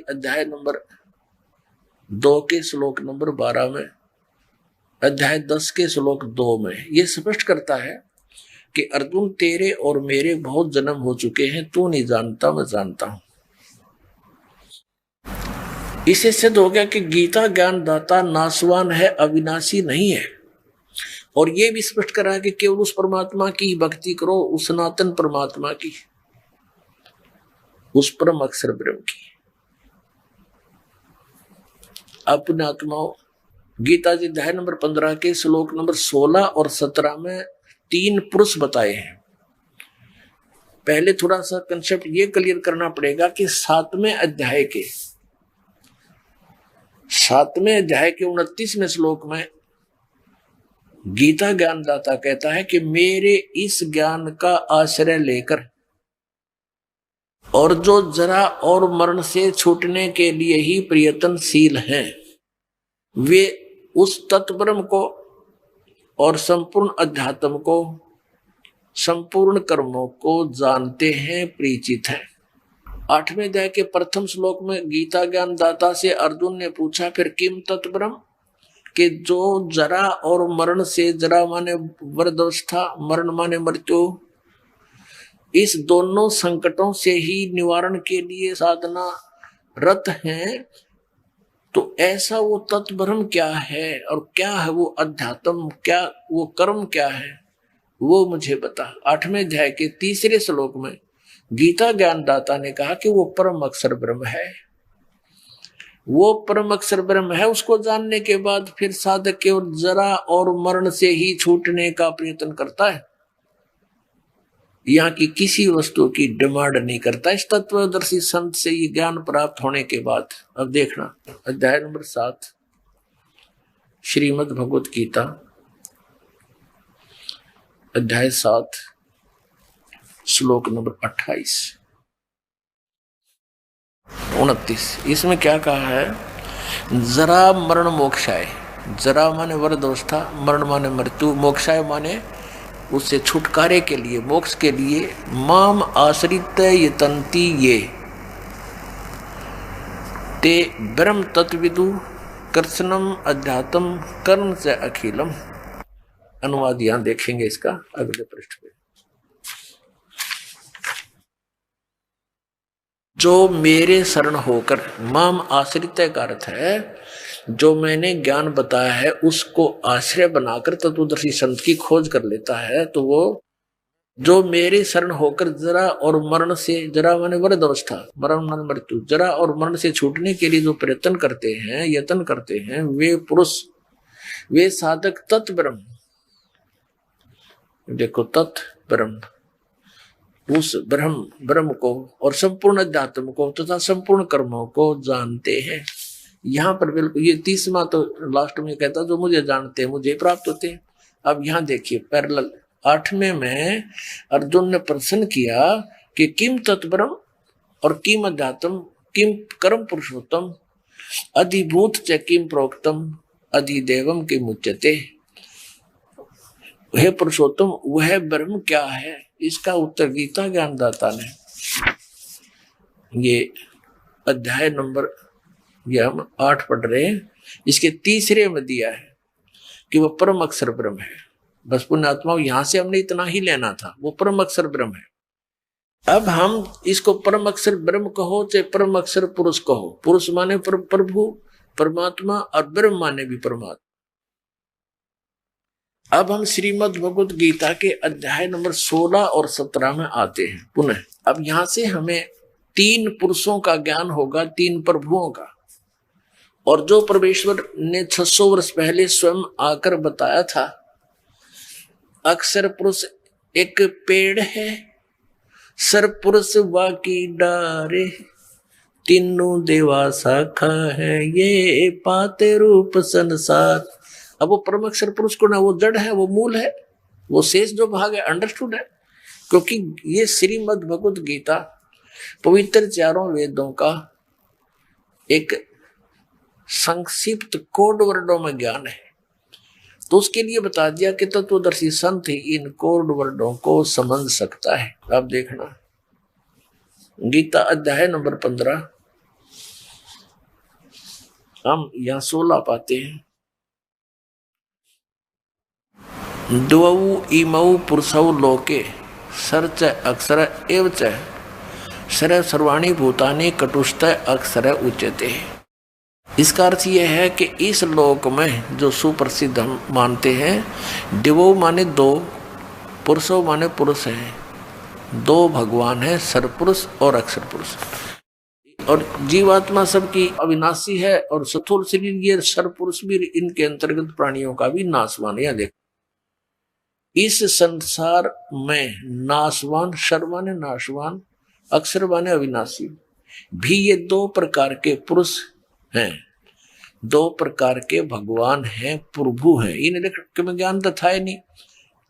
अध्याय नंबर 2 के श्लोक नंबर 12 में, अध्याय 10 के श्लोक 2 में ये स्पष्ट करता है कि अर्जुन तेरे और मेरे बहुत जन्म हो चुके हैं, तू नहीं जानता मैं जानता हूं। इसे सिद्ध हो गया कि गीता ज्ञान दाता नासवान है, अविनाशी नहीं है। और ये भी स्पष्ट करा है कि केवल उस परमात्मा की भक्ति करो, उस सनातन परमात्मा की, उस परम अक्षर ब्रह्म की। अपने आत्माओं, गीता जी अध्याय नंबर 15 के श्लोक नंबर 16 और 17 में 3 पुरुष बताए हैं। पहले थोड़ा सा कंसेप्ट ये क्लियर करना पड़ेगा कि 7वें अध्याय के 29वें श्लोक में गीता ज्ञानदाता कहता है कि मेरे इस ज्ञान का आश्रय लेकर और जो जरा और मरण से छूटने के लिए ही प्रयत्नशील हैं, वे उस तत्ब्रह्म को और संपूर्ण अध्यात्म को, संपूर्ण कर्मों को जानते हैं, परिचित हैं। 8वें अध्याय के प्रथम श्लोक में गीता ज्ञान दाता से अर्जुन ने पूछा, फिर किम तत्ब्रह्म, कि जो जरा और मरण से, जरा माने वृद्धावस्था, मरण माने मृत्यु, इस दोनों संकटों से ही निवारण के लिए साधना रत हैं, तो ऐसा वो तत्ब्रह्म क्या है और क्या है वो अध्यात्म, क्या वो कर्म क्या है, वो मुझे बता। 8वें अध्याय के 3 श्लोक में गीता ज्ञानदाता ने कहा कि वो परम अक्षर ब्रह्म है। वो परम अक्षर ब्रह्म है, उसको जानने के बाद फिर साधक केवल जरा और मरण से ही छूटने का प्रयत्न करता है, यहाँ की किसी वस्तु की डिमांड नहीं करता। इस तत्वदर्शी संत से ये ज्ञान प्राप्त होने के बाद, अब देखना अध्याय नंबर 7 श्रीमद् भगवत गीता अध्याय 7 श्लोक नंबर 28 29, इसमें क्या कहा है? जरा मरण मोक्षाय, जरा माने वृद्धावस्था, मरण माने मृत्यु, मोक्षाय माने उससे छुटकारे के लिए, मोक्ष के लिए, माम आश्रित यतन्ति ये ते ब्रह्म तत्विदु कृष्णम अध्यात्म कर्म से अखिलम। अनुवाद यहां देखेंगे इसका अगले पृष्ठ पे। जो मेरे शरण होकर, माम आश्रित का अर्थ है जो मैंने ज्ञान बताया है उसको आश्रय बनाकर तत्वदर्शी संत की खोज कर लेता है, तो वो जो मेरे शरण होकर जरा और मरण से, जरा माने वृद्धावस्था, मरण माने मृत्यु, जरा और मरण से छूटने के लिए जो प्रयत्न करते हैं, यत्न करते हैं, वे पुरुष, वे साधक तत्ब्रह्म, देखो तत्ब्रह्म, उस ब्रह्म को और संपूर्ण अध्यात्म को तथा संपूर्ण कर्मों को जानते हैं। यहाँ पर बिल्कुल ये 30वां तो लास्ट में कहता जो मुझे जानते हैं मुझे प्राप्त होते हैं। अब यहाँ देखिए पैरेलल 8वें में अर्जुन ने प्रश्न किया कि किम तत्ब्रह्म और किम अध्यात्म, किम कर्म पुरुषोत्तम, अधिभूत च किम प्रोक्तम, अधिदेवम किम उच्यते। वह पुरुषोत्तम, वह ब्रह्म क्या है? इसका उत्तर गीता ज्ञानदाता ने ये अध्याय नंबर, ये हम 8 पढ़ रहे हैं, इसके 3 में दिया है कि वो परम अक्षर ब्रह्म है। बस पुण्यात्माओं, यहां से हमने इतना ही लेना था, वो परम अक्षर ब्रह्म है। अब हम इसको परम अक्षर ब्रह्म कहो चाहे परम अक्षर पुरुष कहो, पुरुष माने प्रभु परमात्मा और ब्रह्म माने भी परमात्मा। अब हम श्रीमद् भगवत गीता के अध्याय नंबर 16 और 17 में आते हैं पुनः। अब यहां से हमें 3 पुरुषों का ज्ञान होगा, 3 प्रभुओं का। और जो परमेश्वर ने 600 वर्ष पहले स्वयं आकर बताया था, अक्षर पुरुष एक पेड़ है, सर पुरुष वाकी डारे, तीनों देवा शाखा है, ये पाते रूप संसार। अब वो परम अक्षर पुरुष को ना, वो जड़ है, वो मूल है, वो शेष जो भाग है अंडरस्टूड है। क्योंकि ये श्रीमद् भगवत गीता पवित्र 4 वेदों का एक संक्षिप्त कोड वर्डों में ज्ञान है, तो उसके लिए बता दिया कि तत्वदर्शी संत ही इन कोड वर्डों को समझ सकता है। अब देखना गीता अध्याय नंबर 15 हम यहाँ 16 पाते हैं। द्वौ इमौ पुरुषौ लोके सर्च अक्षर एव च सर्व सर्वाणि भूतानि कटुष्ट अक्षर उच्यते। इसका अर्थ यह है कि इस लोक में जो सुप्रसिद्ध हम मानते हैं, दिवो माने दो, पुरुषो माने पुरुष है, दो भगवान है, सरपुरुष और अक्षर पुरुष। और जीवात्मा सबकी अविनाशी है और स्थूल शरीर ये सरपुरुष भी इनके अंतर्गत प्राणियों का भी नाशवान। या देखो इस संसार में नाशवान, सर्वमान्य नाशवान, अक्षर माने अविनाशी भी ये दो प्रकार के पुरुष हैं, दो प्रकार के भगवान हैं, प्रभु हैं। इन्हें लिख के में ज्ञान तो था ही नहीं,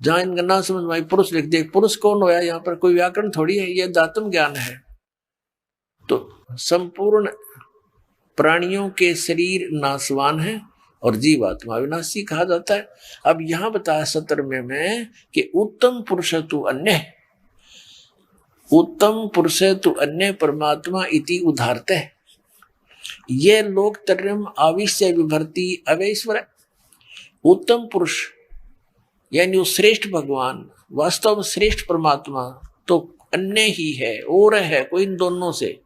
जहां इनका ना समझ में पुरुष लिख दे। पुरुष कौन होया? यहाँ पर कोई व्याकरण थोड़ी है, ये दातम ज्ञान है। तो संपूर्ण प्राणियों के शरीर नाशवान है और जीवात्मा अविनाशी कहा जाता है। अब यहां बताया 17वें में कि उत्तम पुरुष तु अन्य, उत्तम पुरुष तु अन्य परमात्मा इति उदाहरते है। ये लोक तर्यम आविश्य विभर्ति अवैश्वर। उत्तम पुरुष यानी वो श्रेष्ठ भगवान, वास्तव में श्रेष्ठ परमात्मा तो अन्य ही है, और है कोई इन दोनों से,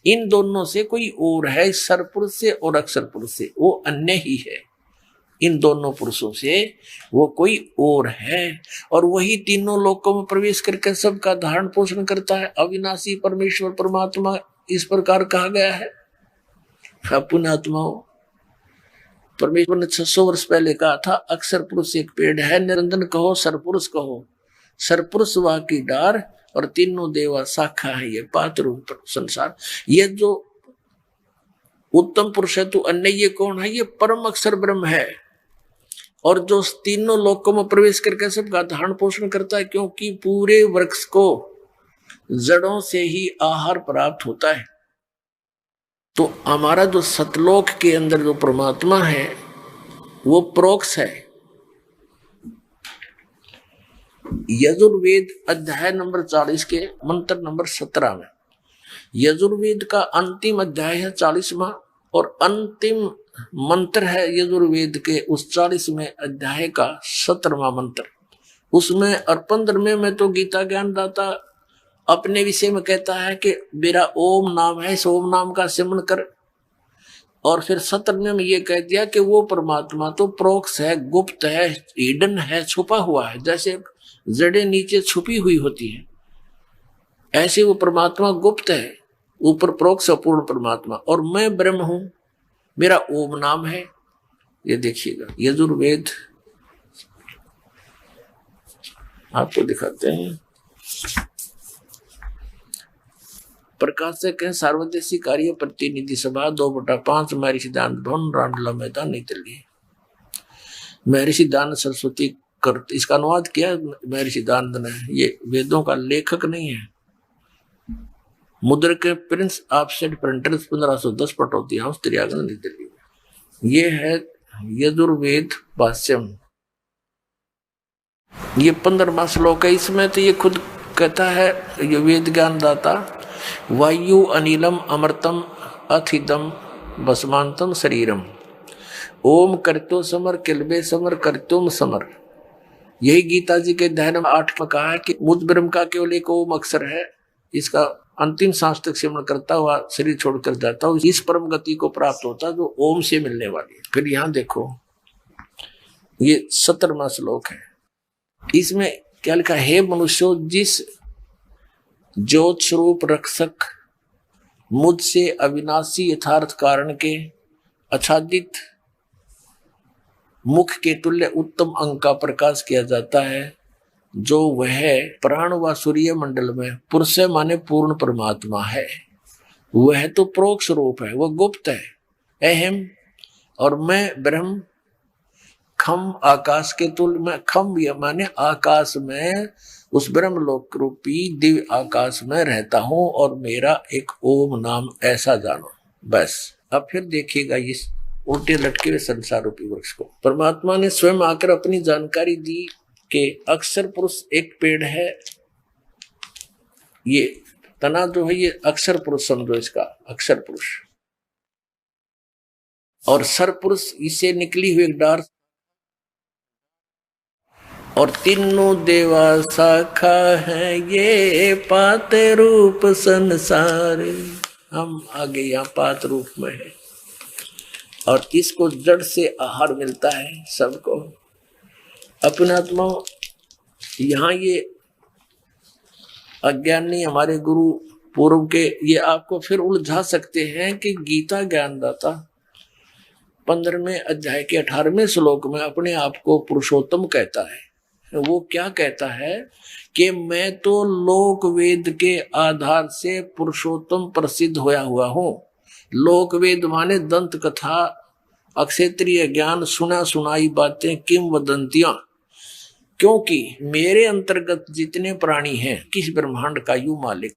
इन दोनों से कोई और है, सरपुरुष से और अक्षर पुरुष से वो अन्य ही है। इन दोनों पुरुषों से वो कोई और है, और वही तीनों लोकों में प्रवेश करके सबका धारण पोषण करता है। अविनाशी परमेश्वर परमात्मा इस प्रकार कहा गया है। पुण्यात्माओं, परमेश्वर ने 600 वर्ष पहले कहा था अक्षर पुरुष एक पेड़ है, निरंजन कहो सरपुरुष कहो, सरपुरुष वह की डार और तीनों देवा शाखा है, ये पात्र संसार। ये जो उत्तम पुरुष है तो अन्य ये कौन है? ये परम अक्षर ब्रह्म है, और जो तीनों लोकों में प्रवेश करके सबका धारण पोषण करता है, क्योंकि पूरे वृक्ष को जड़ों से ही आहार प्राप्त होता है। तो हमारा जो सतलोक के अंदर जो परमात्मा है वो प्रोक्ष है। यजुर्वेद अध्याय नंबर 40 के मंत्र नंबर 17 में, यजुर्वेद का अंतिम अध्याय है 40वां, और अंतिम मंत्र है यजुर्वेद के उस 40वें अध्याय का 17वां मंत्र। उसमें और 15वें में तो गीता ज्ञान दाता अपने विषय में कहता है कि मेरा ओम नाम है, इस ओम नाम का सिमरण कर। और फिर 17वें में ये कह दिया कि वो परमात्मा तो प्रोक्ष है, गुप्त है, हिडन है, छुपा हुआ है। जैसे जड़ें नीचे छुपी हुई होती है, ऐसे वो परमात्मा गुप्त है, ऊपर प्रोक्ष पूर्ण परमात्मा। और मैं ब्रह्म हूं, मेरा ओम नाम है। ये देखिएगा यजुर्वेद आपको दिखाते हैं। प्रकाशक है सार्वदेशी कार्य प्रतिनिधि सभा 2/5 महर्षि दान भवन रामलीला मैदान नई दिल्ली। महर्षि दान सरस्वती कर, इसका अनुवाद किया महर्षि दान ने। ये वेदों का लेखक नहीं है। मुद्रक Prince offset printers 1510 Pataudi house त्रियागन नई दिल्ली। ये है यजुर्वेद भाष्यम। ये 15वां श्लोक है। इसमें तो ये खुद कहता है ये वेद ज्ञान दाता, वायु अनिलम अमृतम अथिदम भस्मांतम शरीरम ओम करतो समर किलबे समर करतुम समर। यही गीता जी के अध्याय नंबर 8 में कहा है कि मुझ ब्रह्म का केवल एक ओम अक्षर है, इसका अंतिम सांस तक सिमरण करता हुआ शरीर छोड़कर जाता हूं, इस परम गति को प्राप्त होता जो ओम से मिलने वाली है। फिर यहां देखो ये 17वां श्लोक है। इसमें क्या लिखा? हे मनुष्यों, जिस ज्योत स्वरूप रक्षक मुझसे अविनाशी यथार्थ कारण के आच्छादित मुख के तुल्य उत्तम अंग का प्रकाश किया जाता है, जो वह प्राण व सूर्य मंडल में पुरुष माने पूर्ण परमात्मा है। वह तो प्रोक्ष रूप है, वह गुप्त है, अहम। और मैं ब्रह्म खम आकाश के तुल्य में, खम माने आकाश में, उस ब्रह्म लोक रूपी दिव्य आकाश में रहता हूं, और मेरा एक ओम नाम ऐसा जानो। बस अब फिर देखिएगा इस उल्टे लटके हुए संसार रूपी वृक्ष को परमात्मा ने स्वयं आकर अपनी जानकारी दी कि अक्षर पुरुष एक पेड़ है। ये तना जो है ये अक्षर पुरुष समझो, इसका अक्षर पुरुष। और सरपुरुष इसे निकली हुई एक डार, और तीनों देवा शाखा है ये पात रूप संसार। हम आगे यहाँ पात रूप में है और इसको जड़ से आहार मिलता है सबको। अपने आत्मा यहाँ ये अज्ञानी हमारे गुरु पूर्व के ये आपको फिर उलझा सकते हैं कि गीता ज्ञानदाता 15वें अध्याय के 18वें श्लोक में अपने आप को पुरुषोत्तम कहता है। वो क्या कहता है कि मैं तो लोक वेद के आधार से पुरुषोत्तम प्रसिद्ध होया हुआ हूं। लोक वेद माने दंत कथा, अक्षेत्रीय ज्ञान, सुना सुनाई बातें, किंवदंतियां। क्योंकि मेरे अंतर्गत जितने प्राणी हैं, किस ब्रह्मांड का यू मालिक,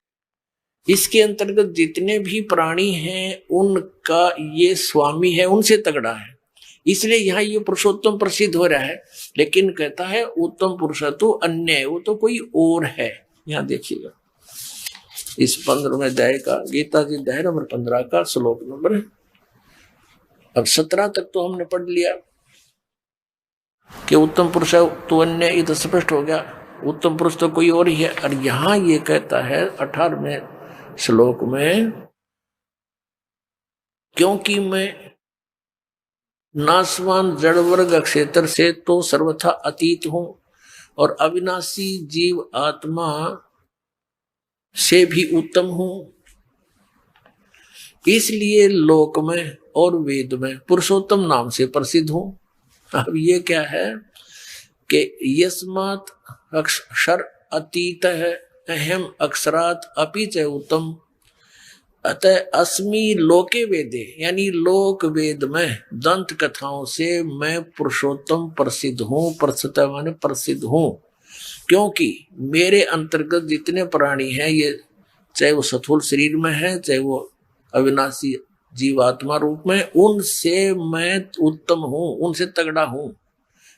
इसके अंतर्गत जितने भी प्राणी हैं उनका ये स्वामी है, उनसे तगड़ा है। इसलिए यहाँ ये पुरुषोत्तम प्रसिद्ध हो रहा है। लेकिन कहता है उत्तम पुरुष तो अन्य, वो तो कोई और है। यहाँ देखिएगा इस 15वें अध्याय का, गीता जी अध्याय नंबर 15 का श्लोक नंबर, अब 17 तक तो हमने पढ़ लिया कि उत्तम पुरुष तो अन्य, ये तो स्पष्ट हो गया, उत्तम पुरुष तो कोई और ही है। और यहाँ ये कहता है 18वें श्लोक में, क्योंकि मैं नासवान जड़ वर्ग क्षेत्र से तो सर्वथा अतीत हूं और अविनाशी जीव आत्मा से भी उत्तम हूं, इसलिए लोक में और वेद में पुरुषोत्तम नाम से प्रसिद्ध हूं। अब ये क्या है कि यस्मात् अक्षर अतीत है अहम अक्षरात अपि च उत्तम, अतः अस्मि लोके वेदे, यानी लोक वेद में दंत कथाओं से मैं पुरुषोत्तम प्रसिद्ध हूँ। प्रसिद्ध माने प्रसिद्ध हूँ, क्योंकि मेरे अंतर्गत जितने प्राणी हैं, ये चाहे वो स्थूल शरीर में है, चाहे वो अविनाशी जीवात्मा रूप में, उनसे मैं उत्तम हूँ, उनसे तगड़ा हूँ,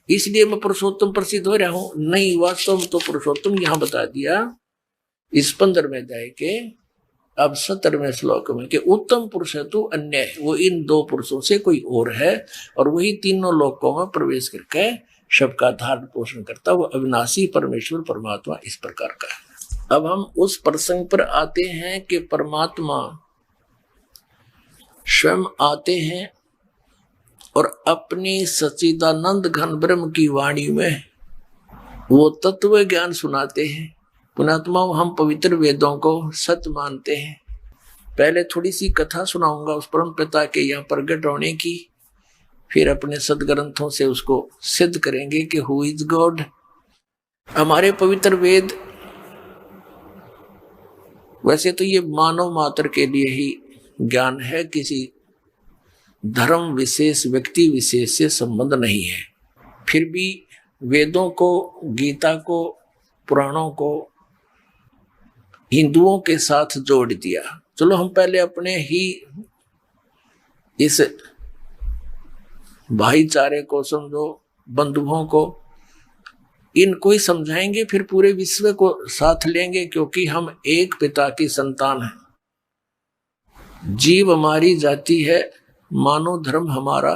इसलिए मैं पुरुषोत्तम प्रसिद्ध हो रहा हूँ। नहीं, वास्तव में तो पुरुषोत्तम यहाँ बता दिया इस 15वें अध्याय के अब 17वें श्लोक में कि उत्तम पुरुष है तो अन्य है, वो इन दो पुरुषों से कोई और है, और वही तीनों लोकों में प्रवेश करके सबका धारण पोषण करता, वो अविनाशी परमेश्वर परमात्मा इस प्रकार का है। अब हम उस प्रसंग पर आते हैं कि परमात्मा स्वयं आते हैं और अपनी सच्चिदानंद घन ब्रह्म की वाणी में वो तत्व ज्ञान सुनाते हैं। पुणात्मा हम पवित्र वेदों को सत्य मानते हैं। पहले थोड़ी सी कथा सुनाऊंगा उस परम पिता के यहाँ प्रकट होने की, फिर अपने सदग्रंथों से उसको सिद्ध करेंगे कि हु इज गॉड। हमारे पवित्र वेद वैसे तो ये मानव मात्र के लिए ही ज्ञान है, किसी धर्म विशेष व्यक्ति विशेष से संबंध नहीं है। फिर भी वेदों को, गीता को, पुराणों को हिंदुओं के साथ जोड़ दिया। चलो हम पहले अपने ही इस भाईचारे को समझो, बंधुओं को, इनको ही समझाएंगे, फिर पूरे विश्व को साथ लेंगे, क्योंकि हम एक पिता की संतान हैं। जीव हमारी जाति है, मानव धर्म हमारा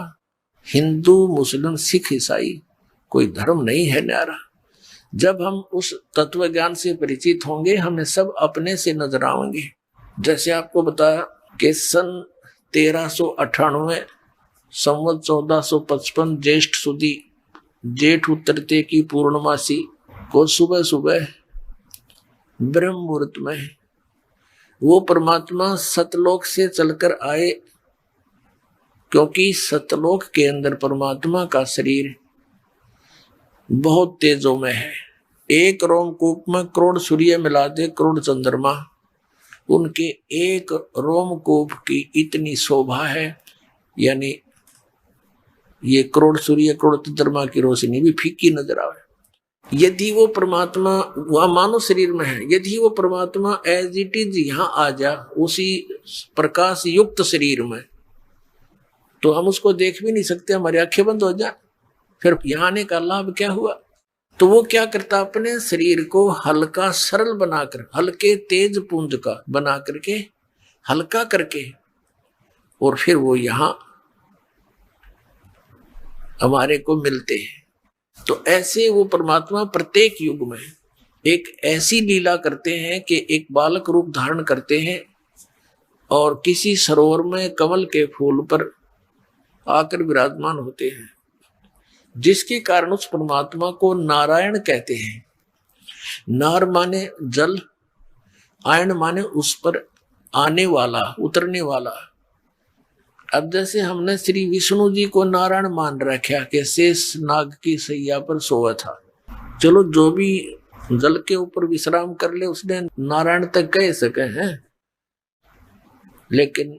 हिंदू मुस्लिम सिख ईसाई कोई धर्म नहीं है न्यारा। जब हम उस तत्व ज्ञान से परिचित होंगे, हमें सब अपने से नजर आएंगे। जैसे आपको बताया कि सन 1398 संवत 1455 ज्येष्ठ सुदी जेठ उतरते की पूर्णमासी को सुबह सुबह ब्रह्म मुहूर्त में वो परमात्मा सतलोक से चलकर आए, क्योंकि सतलोक के अंदर परमात्मा का शरीर बहुत तेजों में है। एक रोमकूप में करोड़ सूर्य मिला दे, करोड़ चंद्रमा, उनके एक रोमकूप की इतनी शोभा है, यानी ये करोड़ सूर्य करोड़ चंद्रमा की रोशनी भी फीकी नजर आवे। यदि वो परमात्मा वह मानव शरीर में है, यदि वो परमात्मा एज इट इज यहाँ आ जा उसी प्रकाश युक्त शरीर में, तो हम उसको देख भी नहीं सकते, हमारी आंखें बंद हो जाए। फिर यहाँ आने का लाभ क्या हुआ? तो वो क्या करता, अपने शरीर को हल्का सरल बनाकर, हल्के तेज पुंज का बना करके, हल्का करके, और फिर वो यहाँ हमारे को मिलते हैं। तो ऐसे वो परमात्मा प्रत्येक युग में एक ऐसी लीला करते हैं कि एक बालक रूप धारण करते हैं और किसी सरोवर में कमल के फूल पर आकर विराजमान होते हैं, जिसके कारण उस परमात्मा को नारायण कहते हैं। नार माने जल, आयन माने उस पर आने वाला, उतरने वाला। अब जैसे हमने श्री विष्णु जी को नारायण मान रखा कि शेष नाग की सैया पर सोया था, चलो जो भी जल के ऊपर विश्राम कर ले उसने नारायण तक कह सके हैं, लेकिन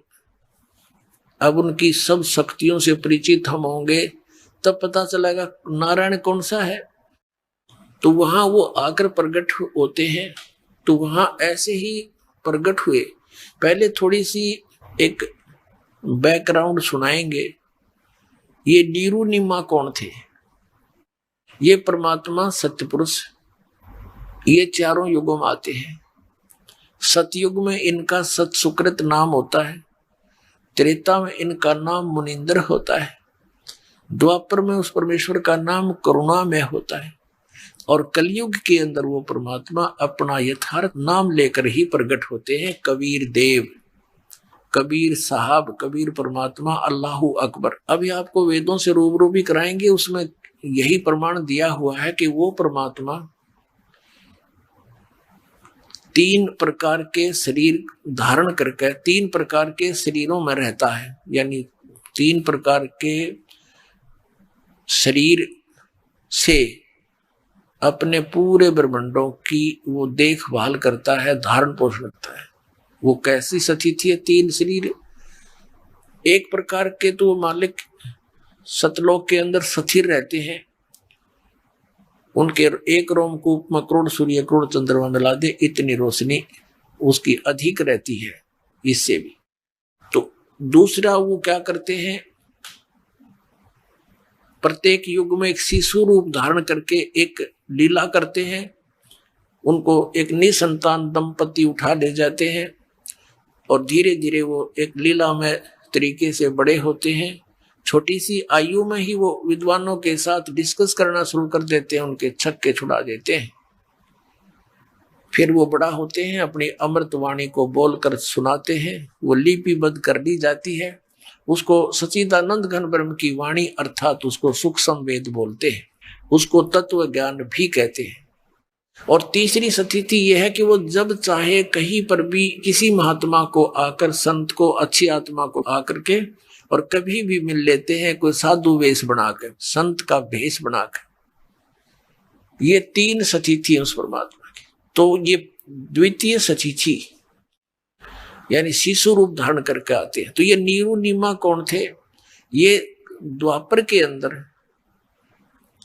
अब उनकी सब शक्तियों से परिचित हम होंगे तब पता चलेगा नारायण कौन सा है। तो वहां वो आकर प्रकट होते हैं। तो वहां ऐसे ही प्रकट हुए। पहले थोड़ी सी एक बैकग्राउंड सुनाएंगे। ये नीरू निम्मा कौन थे? ये परमात्मा सत्यपुरुष, ये चारों युगों में आते हैं। सतयुग में इनका सत सुकृत नाम होता है, त्रेता में इनका नाम मुनिंद्र होता है, द्वापर में उस परमेश्वर का नाम करुणामय होता है, और कलयुग के अंदर वो परमात्मा अपना यथार्थ नाम लेकर ही प्रकट होते हैं। कबीर देव, कबीर साहब, कबीर परमात्मा, अल्लाहू अकबर। अभी आपको वेदों से रूबरू भी कराएंगे, उसमें यही प्रमाण दिया हुआ है कि वो परमात्मा 3 प्रकार के शरीर धारण करके 3 प्रकार के शरीरों में रहता है, यानी 3 प्रकार के शरीर से अपने पूरे ब्रह्मांडों की वो देखभाल करता है, धारण पोषण करता है। वो कैसी सतिथि है? 3 शरीर। एक प्रकार के तो मालिक सतलोक के अंदर स्थिर रहते हैं, उनके एक रोमकूप में करोड़ सूर्य करोड़ चंद्रमा मिला दे इतनी रोशनी उसकी अधिक रहती है इससे भी। तो दूसरा वो क्या करते हैं, प्रत्येक युग में एक शिशु रूप धारण करके एक लीला करते हैं। उनको एक निसंतान दंपति उठा ले जाते हैं और धीरे धीरे वो एक लीला में तरीके से बड़े होते हैं। छोटी सी आयु में ही वो विद्वानों के साथ डिस्कस करना शुरू कर देते हैं, उनके छक्के छुड़ा देते हैं। फिर वो बड़ा होते हैं, अपनी अमृत वाणी को बोलकर सुनाते हैं। वो लिपिबद्ध कर दी जाती है। उसको सच्चिदानंद घन ब्रह्म की वाणी अर्थात उसको सूक्ष्म वेद बोलते हैं, उसको तत्व ज्ञान भी कहते हैं। और तीसरी स्थिति यह है कि वो जब चाहे कहीं पर भी किसी महात्मा को आकर, संत को, अच्छी आत्मा को आकर के और कभी भी मिल लेते हैं, कोई साधु वेश बनाकर, संत का भेष बनाकर। ये 3 स्थिति है उस परमात्मा की। तो ये द्वितीय स्थिति यानी शिशु रूप धारण करके आते हैं। तो ये नीरू निम्मा कौन थे? ये द्वापर के अंदर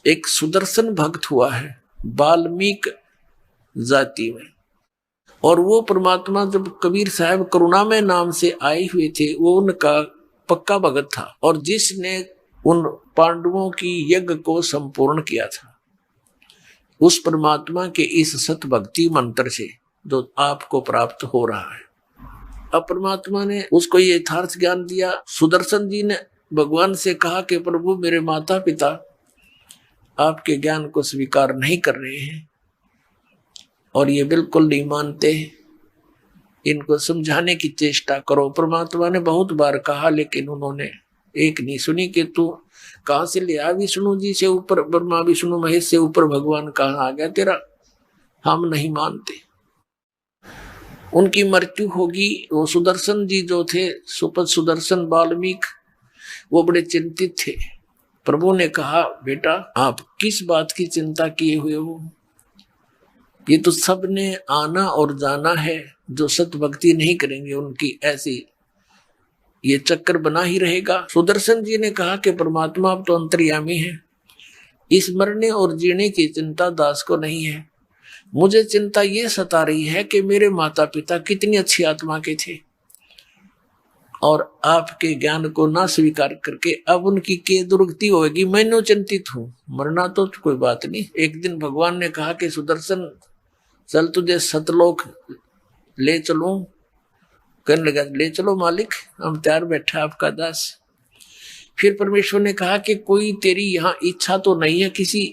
एक सुदर्शन भक्त हुआ है वाल्मीकि जाति में, और वो परमात्मा जब कबीर साहब करुणामय नाम से आए हुए थे, वो उनका पक्का भगत था, और जिसने उन पांडवों की यज्ञ को संपूर्ण किया था। उस परमात्मा के इस सत भक्ति मंत्र से जो आपको प्राप्त हो रहा है, अब परमात्मा ने उसको ये यथार्थ ज्ञान दिया। सुदर्शन जी ने भगवान से कहा कि प्रभु मेरे माता पिता आपके ज्ञान को स्वीकार नहीं कर रहे हैं और ये बिल्कुल नहीं मानते, इनको समझाने की चेष्टा करो। परमात्मा ने बहुत बार कहा, लेकिन उन्होंने एक नहीं सुनी कि तू कहां से ले आ, विष्णु जी से ऊपर, ब्रह्मा विष्णु महेश से ऊपर भगवान कहां आ गया तेरा, हम नहीं मानते। उनकी मृत्यु होगी। वो सुदर्शन जी जो थे, सुपद सुदर्शन वाल्मीकि, वो बड़े चिंतित थे। प्रभु ने कहा, बेटा आप किस बात की चिंता किए हुए हो? ये तो सब ने आना और जाना है, जो सत भक्ति नहीं करेंगे उनकी ऐसी ये चक्कर बना ही रहेगा। सुदर्शन जी ने कहा कि परमात्मा अब तो अंतर्यामी है, इस मरने और जीने की चिंता दास को नहीं है। मुझे चिंता ये सता रही है कि मेरे माता पिता कितनी अच्छी आत्मा के थे और आपके ज्ञान को ना स्वीकार करके अब उनकी के दुर्गति होगी। मैं चिंतित हूं। मरना तो कोई बात नहीं। एक दिन भगवान ने कहा कि सुदर्शन चल तुझे सतलोक ले चलूं। कहने लगा ले चलो मालिक, हम तैयार बैठा आपका दास। फिर परमेश्वर ने कहा कि कोई तेरी यहाँ इच्छा तो नहीं है किसी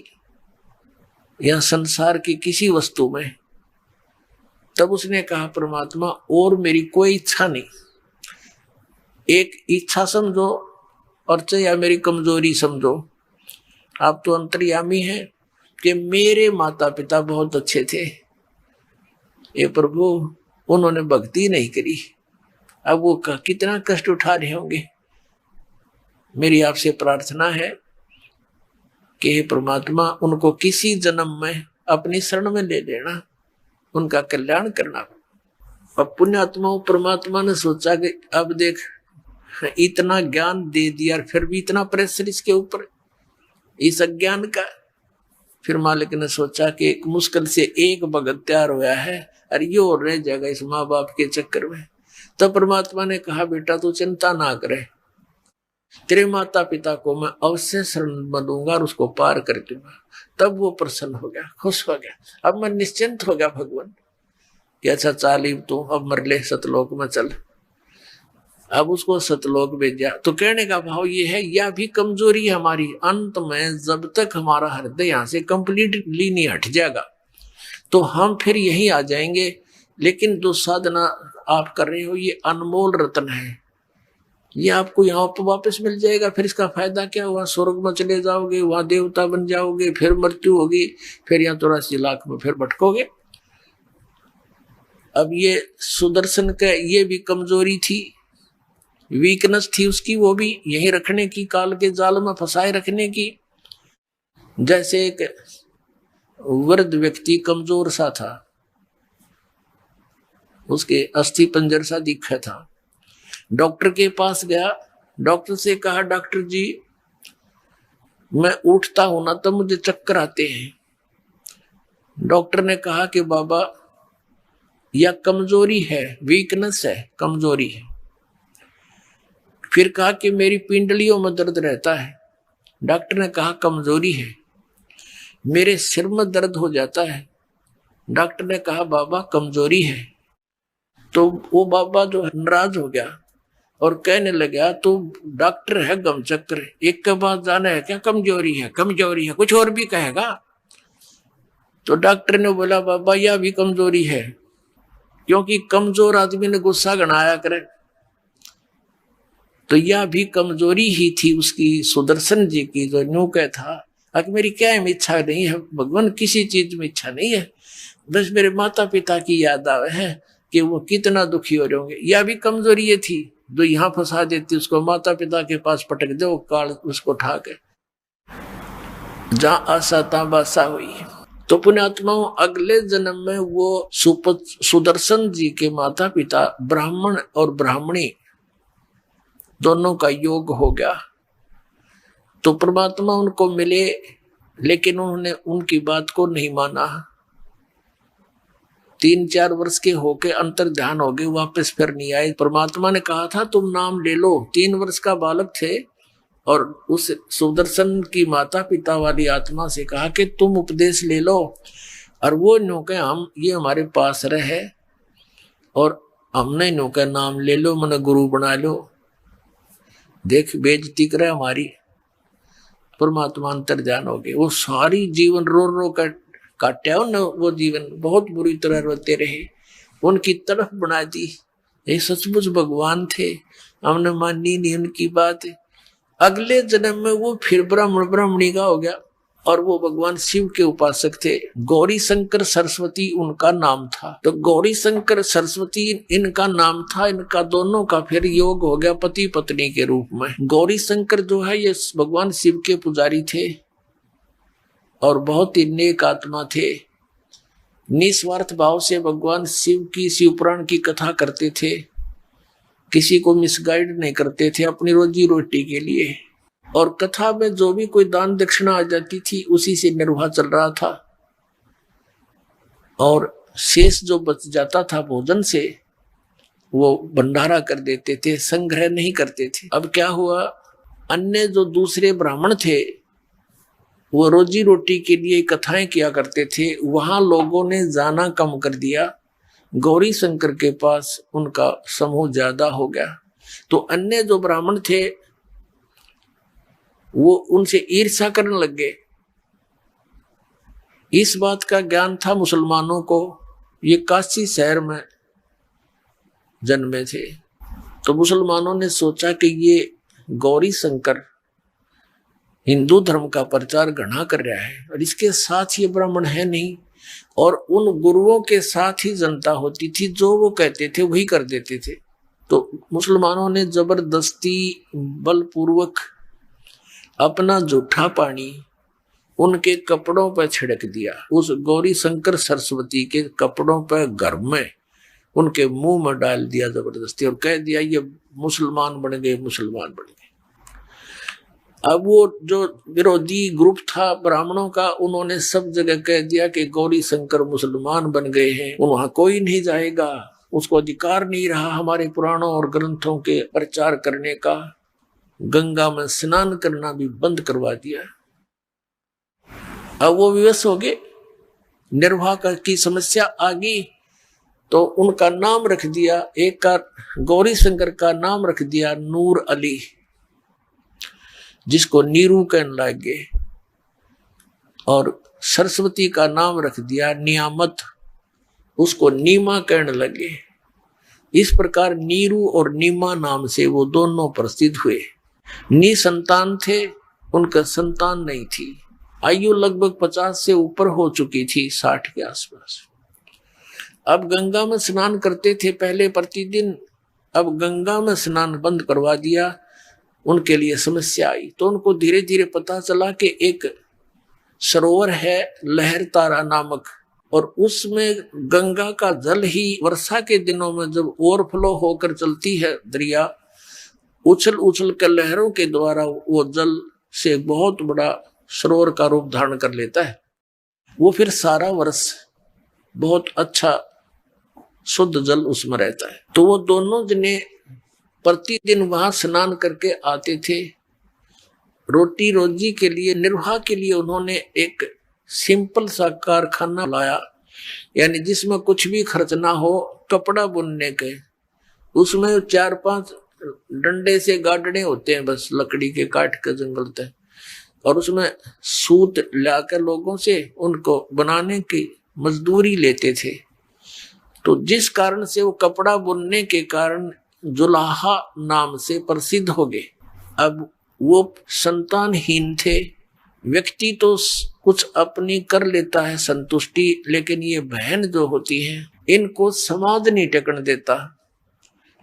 यहाँ संसार की किसी वस्तु में। तब उसने कहा परमात्मा और मेरी कोई इच्छा नहीं। एक इच्छा समझो और चाहे मेरी कमजोरी समझो, आप तो अंतर्यामी हैं कि मेरे माता पिता बहुत अच्छे थे, ये प्रभु उन्होंने भक्ति नहीं करी, अब वो कितना कष्ट उठा रहे होंगे। मेरी आपसे प्रार्थना है कि हे परमात्मा उनको किसी जन्म में अपनी शरण में ले लेना, उनका कल्याण करना। अब पुण्यात्मा परमात्मा ने सोचा कि अब देख इतना ज्ञान दे दिया फिर भी इतना प्रेशर इसके ऊपर, इस अज्ञान का। फिर मालिक ने सोचा कि एक मुश्किल से एक भगत तैयार हुआ है और ये और रह जाएगा इस माँ बाप के चक्कर में। तब परमात्मा ने कहा बेटा तू चिंता ना करे, तेरे माता पिता को मैं अवश्य शरण बनूंगा और उसको पार कर दूंगा। तब वो प्रसन्न हो गया, खुश हो गया। अब मैं निश्चिंत हो गया भगवान कि अच्छा चाली तू अब मर ले, सतलोक में चल। अब उसको सतलोक भेजा। तो कहने का भाव ये है, यह भी कमजोरी हमारी, अंत में जब तक हमारा हृदय यहाँ से कंप्लीटली नहीं हट जाएगा तो हम फिर यहीं आ जाएंगे। लेकिन जो साधना आप कर रहे हो ये अनमोल रत्न है, ये आपको यहाँ पर वापस मिल जाएगा। फिर इसका फायदा क्या हुआ, स्वर्ग में चले जाओगे, वहां देवता बन जाओगे, फिर मृत्यु होगी, फिर यहाँ 84 लाख में फिर भटकोगे। अब ये सुदर्शन का ये भी कमजोरी थी, वीकनेस थी उसकी, वो भी यही रखने की, काल के जाल में फंसाए रखने की। जैसे एक वृद्ध व्यक्ति कमजोर सा था, उसके अस्थि पंजर सा दिखा था। डॉक्टर के पास गया, डॉक्टर से कहा डॉक्टर जी मैं उठता हूं ना तो मुझे चक्कर आते हैं। डॉक्टर ने कहा कि बाबा यह कमजोरी है, वीकनेस है, कमजोरी है। फिर कहा कि मेरी पिंडलियों में दर्द रहता है। डॉक्टर ने कहा कमजोरी है। मेरे सिर में दर्द हो जाता है। डॉक्टर ने कहा बाबा कमजोरी है। तो वो बाबा जो नाराज हो गया और कहने लगा तो डॉक्टर है गम चक्र, एक के बाद जाना है क्या, कमजोरी है, कमजोरी है, कुछ और भी कहेगा। तो डॉक्टर ने बोला बाबा यह भी कमजोरी है, क्योंकि कमजोर आदमी ने गुस्सा गणाया करे। तो यह भी कमजोरी ही थी उसकी, सुदर्शन जी की, जो न्यू कह था कि मेरी क्या इच्छा नहीं है भगवान, किसी चीज में इच्छा नहीं है, बस मेरे माता पिता की याद आवे है कि वो कितना दुखी हो रहे होंगे। यह भी कमजोरी ये थी जो यहाँ फंसा देती, उसको माता पिता के पास पटक दे, वो काल उसको उठा के जहाँ आशा ता बासा हुई। तो पुण्यात्माओं अगले जन्म में वो सुदर्शन जी के माता पिता ब्राह्मण और ब्राह्मणी दोनों का योग हो गया। तो परमात्मा उनको मिले, लेकिन उन्होंने उनकी बात को नहीं माना। 3-4 वर्ष के होके अंतर ध्यान हो गए, वापस फिर नहीं आए। परमात्मा ने कहा था तुम नाम ले लो। 3 वर्ष का बालक थे और उस सुदर्शन की माता पिता वाली आत्मा से कहा कि तुम उपदेश ले लो। और वो नो के हम ये हमारे पास रहे और हमने नो का नाम ले लो, मैंने गुरु बना लो। देख बेइज्जती करे हमारी। परमात्मा अंतर ध्यान हो गए। वो सारी जीवन रो रो कर काटा न, वो जीवन बहुत बुरी तरह रोते रहे, उनकी तरफ बना दी। ये सचमुच भगवान थे, हमने मानी नहीं उनकी बात। अगले जन्म में वो फिर ब्राह्मण ब्राह्मणी का हो गया और वो भगवान शिव के उपासक थे। गौरी शंकर सरस्वती उनका नाम था। तो गौरी शंकर सरस्वती इनका नाम था। इनका दोनों का फिर योग हो गया पति पत्नी के रूप में। गौरी शंकर जो है ये भगवान शिव के पुजारी थे और बहुत ही नेक आत्मा थे। निस्वार्थ भाव से भगवान शिव की शिव पुराण की कथा करते थे, किसी को मिसगाइड नहीं करते थे अपनी रोजी रोटी के लिए। और कथा में जो भी कोई दान दक्षिणा आ जाती थी उसी से निर्वाह चल रहा था। और शेष जो बच जाता था भोजन से वो भंडारा कर देते थे, संग्रह नहीं करते थे। अब क्या हुआ, अन्य जो दूसरे ब्राह्मण थे वो रोजी रोटी के लिए कथाएं किया करते थे, वहां लोगों ने जाना कम कर दिया। गौरी शंकर के पास उनका समूह ज्यादा हो गया। तो अन्य जो ब्राह्मण थे वो उनसे ईर्ष्या करने लग गए। इस बात का ज्ञान था मुसलमानों को, ये काशी शहर में जन्मे थे। तो मुसलमानों ने सोचा कि ये गौरी शंकर हिंदू धर्म का प्रचार घना कर रहा है और इसके साथ ये ब्राह्मण है नहीं, और उन गुरुओं के साथ ही जनता होती थी, जो वो कहते थे वही कर देते थे। तो मुसलमानों ने जबरदस्ती बलपूर्वक अपना जूठा पानी उनके कपड़ों पर छिड़क दिया, उस गौरी शंकर सरस्वती के कपड़ों पर घर में उनके मुंह में डाल दिया जबरदस्ती, और कह दिया ये मुसलमान बन गए, मुसलमान बन गए। अब वो जो विरोधी ग्रुप था ब्राह्मणों का, उन्होंने सब जगह कह दिया कि गौरी शंकर मुसलमान बन गए हैं, वहां कोई नहीं जाएगा, उसको अधिकार नहीं रहा हमारे पुराणों और ग्रंथों के प्रचार करने का। गंगा में स्नान करना भी बंद करवा दिया। अब वो विवश हो गए, निर्वाह की समस्या आ गई, तो उनका नाम रख दिया, एक का गौरी शंकर का नाम रख दिया नूर अली, जिसको नीरू कहने लगे, और सरस्वती का नाम रख दिया नियामत, उसको नीमा कहने लगे। इस प्रकार नीरू और नीमा नाम से वो दोनों प्रसिद्ध हुए। निसंतान थे, उनका संतान नहीं थी, आयु लगभग 50 से ऊपर हो चुकी थी, 60 के आसपास। अब गंगा में स्नान करते थे पहले प्रतिदिन, अब गंगा में स्नान बंद करवा दिया, उनके लिए समस्या आई। तो उनको धीरे धीरे पता चला कि एक सरोवर है लहर तारा नामक, और उसमें गंगा का जल ही वर्षा के दिनों में जब ओवरफ्लो होकर चलती है दरिया, उछल उछल कर लहरों के द्वारा वो जल से बहुत बड़ा सरोवर का रूप धारण कर लेता है। वो फिर सारा वर्ष बहुत अच्छा शुद्ध जल उसमें रहता है। तो वो दोनों जने प्रतिदिन वहां स्नान करके आते थे। रोटी रोजी के लिए, निर्वाह के लिए उन्होंने एक सिंपल सा कारखाना लाया, यानी जिसमें कुछ भी खर्च ना हो, कपड़ा बुनने के। उसमें 4-5 डंडे से गाडने होते हैं, बस लकड़ी के काट के जंगल तक, और उसमें सूत लाकर लोगों से उनको बनाने की मजदूरी लेते थे। तो जिस कारण से वो कपड़ा बुनने के कारण जुलाहा नाम से प्रसिद्ध हो गए। अब वो संतानहीन थे, व्यक्ति तो कुछ अपनी कर लेता है संतुष्टि, लेकिन ये बहन जो होती है इनको समाज नहीं टेकन देता।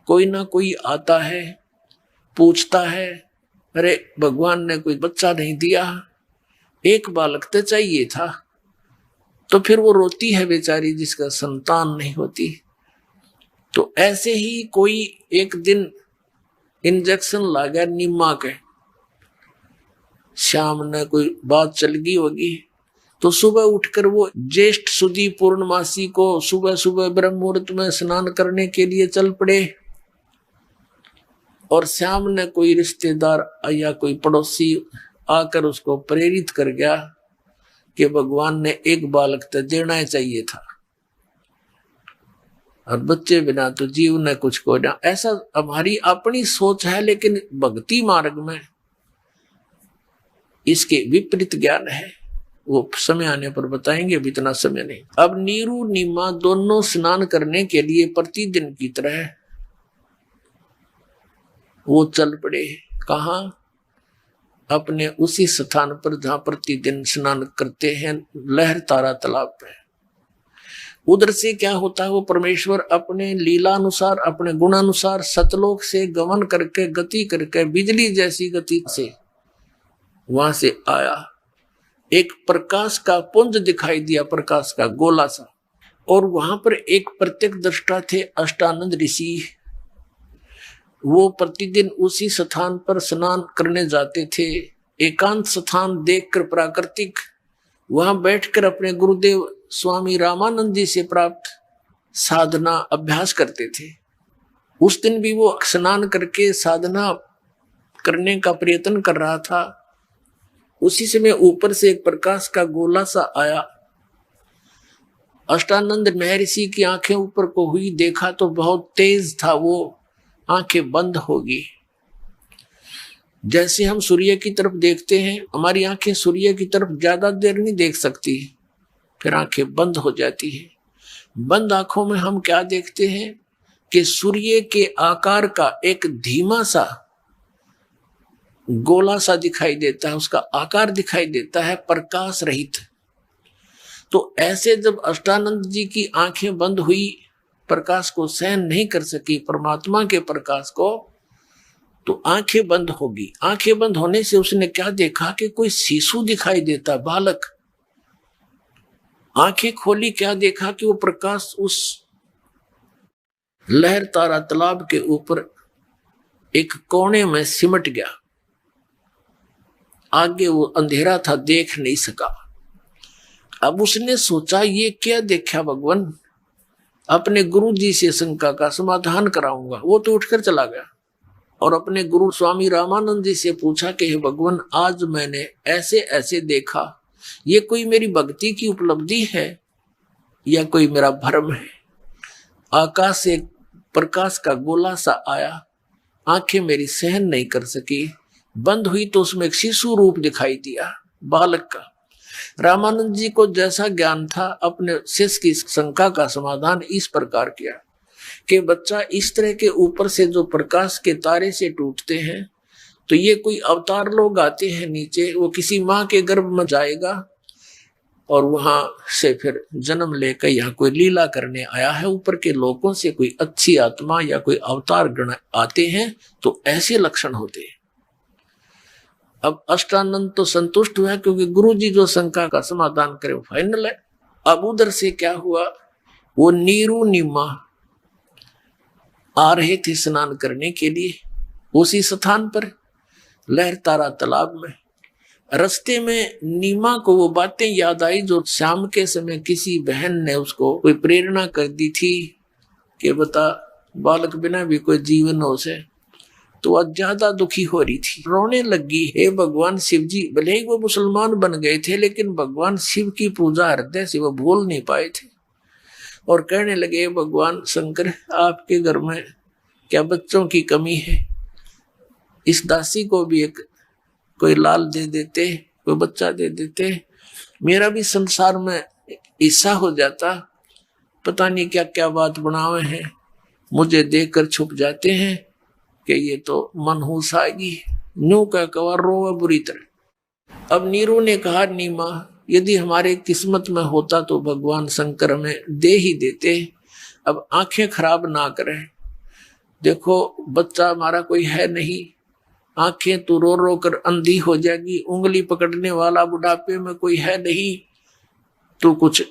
कोई ना कोई आता है, पूछता है, अरे भगवान ने कोई बच्चा नहीं दिया, एक बालक तो चाहिए था। तो फिर वो रोती है बेचारी जिसका संतान नहीं होती। तो ऐसे ही कोई एक दिन इंजेक्शन ला गया नीमा के, शाम ने कोई बात चल गई होगी, तो सुबह उठकर वो ज्येष्ठ सुदी पूर्णमासी को सुबह सुबह ब्रह्म मुहूर्त में स्नान करने के लिए चल पड़े। और श्याम ने कोई रिश्तेदार या कोई पड़ोसी आकर उसको प्रेरित कर गया कि भगवान ने एक बालक तो देना ही चाहिए था, और बच्चे बिना तो जीव ने कुछ को ना। ऐसा हमारी अपनी सोच है, लेकिन भक्ति मार्ग में इसके विपरीत ज्ञान है। वो समय आने पर बताएंगे, अभी इतना समय नहीं। अब नीरू नीमा दोनों स्नान करने के लिए प्रतिदिन की तरह वो चल पड़े। कहाँ? अपने उसी स्थान पर जहां प्रतिदिन स्नान करते हैं, लहर तारा तालाब पे। उधर से क्या होता है, वो परमेश्वर अपने लीला अनुसार, अपने गुणानुसार सतलोक से गमन करके, गति करके, बिजली जैसी गति से वहां से आया। एक प्रकाश का पुंज दिखाई दिया, प्रकाश का गोला सा, और वहां पर एक प्रत्यक्ष दृष्टा थे अष्टानंद ऋषि। वो प्रतिदिन उसी स्थान पर स्नान करने जाते थे, एकांत स्थान देखकर प्राकृतिक, वहां बैठकर अपने गुरुदेव स्वामी रामानंद जी से प्राप्त साधना अभ्यास करते थे। उस दिन भी वो स्नान करके साधना करने का प्रयत्न कर रहा था। उसी समय ऊपर से एक प्रकाश का गोला सा आया। अष्टानंद महर्षि की आंखें ऊपर को हुई, देखा तो बहुत तेज था वो, आंखें बंद होगी। जैसे हम सूर्य की तरफ देखते हैं, हमारी आंखें सूर्य की तरफ ज्यादा देर नहीं देख सकती, फिर आंखें बंद हो जाती है। बंद आंखों में हम क्या देखते हैं कि सूर्य के आकार का एक धीमा सा गोला सा दिखाई देता है, उसका आकार दिखाई देता है, प्रकाश रहित। तो ऐसे जब अष्टानंद जी की आंखें बंद हुई, प्रकाश को सहन नहीं कर सकी, परमात्मा के प्रकाश को, तो आंखें बंद होगी। आंखें बंद होने से उसने क्या देखा कि कोई शिशु दिखाई देता, बालक। आंखें खोली, क्या देखा कि वो प्रकाश उस लहर तारा तालाब के ऊपर एक कोने में सिमट गया। आगे वो अंधेरा था, देख नहीं सका। अब उसने सोचा ये क्या देखा भगवान, अपने गुरु जी से शंका का समाधान कराऊंगा। वो तो उठकर चला गया और अपने गुरु स्वामी रामानंद जी से पूछा कि हे भगवान, आज मैंने ऐसे ऐसे देखा, ये कोई मेरी भक्ति की उपलब्धि है या कोई मेरा भ्रम है। आकाश से प्रकाश का गोला सा आया, आंखें मेरी सहन नहीं कर सकी, बंद हुई तो उसमें एक शिशु रूप दिखाई दिया, बालक का। रामानंद जी को जैसा ज्ञान था, अपने शिष्य की शंका का समाधान इस प्रकार किया कि बच्चा, इस तरह के ऊपर से जो प्रकाश के तारे से टूटते हैं, तो ये कोई अवतार लोग आते हैं नीचे, वो किसी माँ के गर्भ में जाएगा और वहां से फिर जन्म लेकर यहाँ कोई लीला करने आया है। ऊपर के लोगों से कोई अच्छी आत्मा या कोई अवतार गण आते हैं, तो ऐसे लक्षण होते हैं। अब अष्टानंद तो संतुष्ट हुआ, क्योंकि गुरु जी जो शंका का समाधान करे वो फाइनल है। अब उधर से क्या हुआ, वो नीरू नीमा आ रहे थे स्नान करने के लिए उसी स्थान पर लहर तारा तालाब में। रास्ते में नीमा को वो बातें याद आई जो शाम के समय किसी बहन ने उसको कोई प्रेरणा कर दी थी कि बता, बालक बिना भी कोई जीवन हो से। तो वह ज्यादा दुखी हो रही थी, रोने लगी। हे भगवान शिव जी, भले ही वो मुसलमान बन गए थे, लेकिन भगवान शिव की पूजा हृदय से वो भूल नहीं पाए थे। और कहने लगे, भगवान शंकर, आपके घर में क्या बच्चों की कमी है? इस दासी को भी एक कोई लाल दे देते, कोई बच्चा दे देते, मेरा भी संसार में हिस्सा हो जाता। पता नहीं क्या क्या बात बनावे हैं, मुझे देखकर छुप जाते हैं कि ये तो मनहूस आएगी। न्यू का कवर रोवा बुरी तरह। अब नीरू ने कहा, नीमा, यदि हमारे किस्मत में होता तो भगवान शंकर हमें दे ही देते। अब आंखें खराब ना करें, देखो बच्चा हमारा कोई है नहीं, आंखें तो रो रो कर अंधी हो जाएगी, उंगली पकड़ने वाला बुढ़ापे में कोई है नहीं, तो कुछ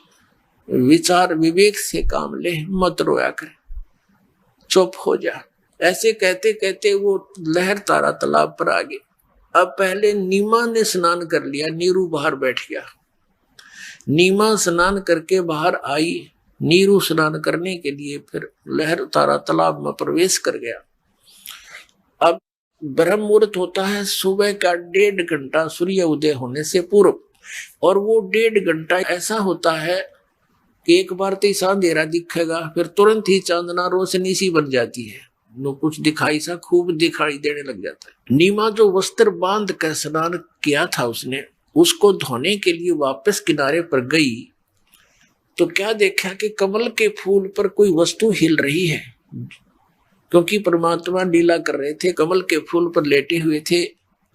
विचार विवेक से काम ले, मत रोया कर, चुप हो जा। ऐसे कहते कहते वो लहर तारा तालाब पर आ गए। अब पहले नीमा ने स्नान कर लिया, नीरू बाहर बैठ गया। नीमा स्नान करके बाहर आई, नीरू स्नान करने के लिए फिर लहर तारा तालाब में प्रवेश कर गया। अब ब्रह्म मुहूर्त होता है सुबह का 1.5 घंटा सूर्य उदय होने से पूर्व, और वो 1.5 घंटा ऐसा होता है कि एक बार तो ऐसा अंधेरा दिखेगा, फिर तुरंत ही चांदना रोशनी सी बन जाती है, नो कुछ दिखाई सा खूब दिखाई देने लग जाता है। नीमा जो वस्त्र बांध कर स्नान किया था उसने, उसको धोने के लिए वापस किनारे पर गई, तो क्या देखा कि कमल के फूल पर कोई वस्तु हिल रही है, क्योंकि परमात्मा लीला कर रहे थे, कमल के फूल पर लेटे हुए थे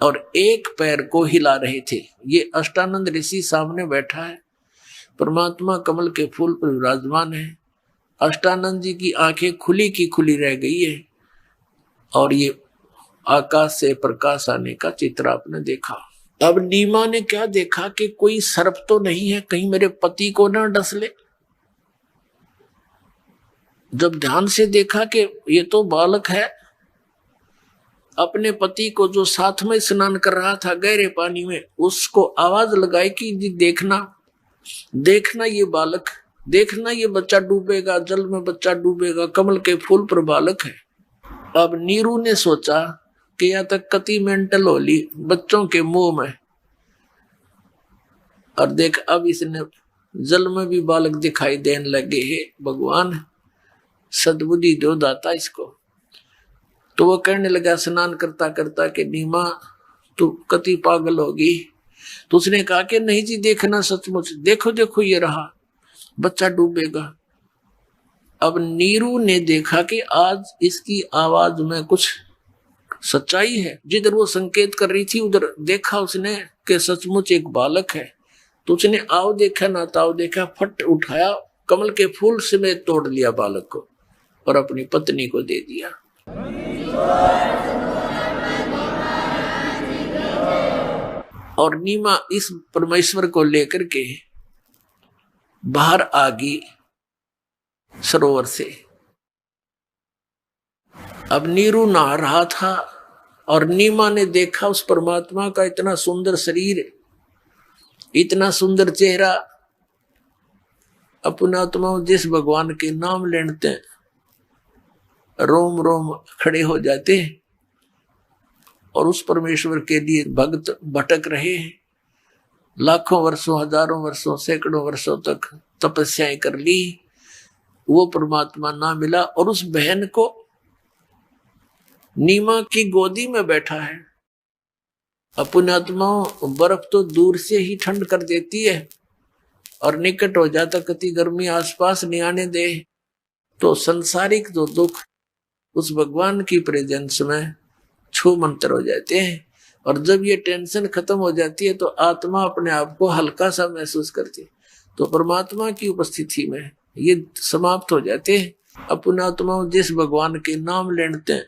और एक पैर को हिला रहे थे। ये अष्टानंद ऋषि सामने बैठा है, परमात्मा कमल के फूल पर विराजमान है, अष्टानंद जी की आंखें खुली की खुली रह गई है, और ये आकाश से प्रकाश आने का चित्र आपने देखा। अब नीमा ने क्या देखा कि कोई सर्प तो नहीं है, कहीं मेरे पति को ना डस ले। जब ध्यान से देखा कि ये तो बालक है, अपने पति को जो साथ में स्नान कर रहा था गहरे पानी में, उसको आवाज लगाई कि जी देखना, देखना ये बालक, देखना ये बच्चा डूबेगा, जल में बच्चा डूबेगा, कमल के फूल पर बालक है। अब नीरू ने सोचा कि या तक कति मेंटल होली बच्चों के मुंह में, और देख अब इसने जल में भी बालक दिखाई देने लगे। है भगवान, सद्बुद्धि दो दाता इसको। तो वो कहने लगा स्नान करता करता कि नीमा तू कति पागल होगी। तो उसने कहा कि नहीं जी देखना सचमुच, देखो देखो ये रहा बच्चा डूबेगा। अब नीरू ने देखा कि आज इसकी आवाज में कुछ सच्चाई है। जिधर वो संकेत कर रही थी उधर देखा उसने कि सचमुच एक बालक है। तो उसने आओ देखा ना ताओ देखा, फट उठाया, कमल के फूल समेत तोड़ लिया बालक को और अपनी पत्नी को दे दिया। और नीमा इस परमेश्वर को लेकर के बाहर आ गई सरोवर से। अब नीरू नहा रहा था और नीमा ने देखा उस परमात्मा का इतना सुंदर शरीर, इतना सुंदर चेहरा। अपनात्मा जिस भगवान के नाम लेते रोम रोम खड़े हो जाते हैं और उस परमेश्वर के लिए भक्त भटक रहे हैं। लाखों वर्षों, हजारों वर्षों, सैकड़ों वर्षों तक तपस्याएं कर ली, वो परमात्मा ना मिला। और उस बहन को नीमा की गोदी में बैठा है। अपनात्मा बर्फ तो दूर से ही ठंड कर देती है और निकट हो जाता कति गर्मी आसपास नहीं आने दे। तो संसारिक जो दुख उस भगवान की प्रेजेंस में छू मंतर हो जाते हैं। और जब ये टेंशन खत्म हो जाती है तो आत्मा अपने आप को हल्का सा महसूस करती है। तो परमात्मा की उपस्थिति में ये समाप्त हो जाते हैं। अपनात्मा जिस भगवान के नाम लेते हैं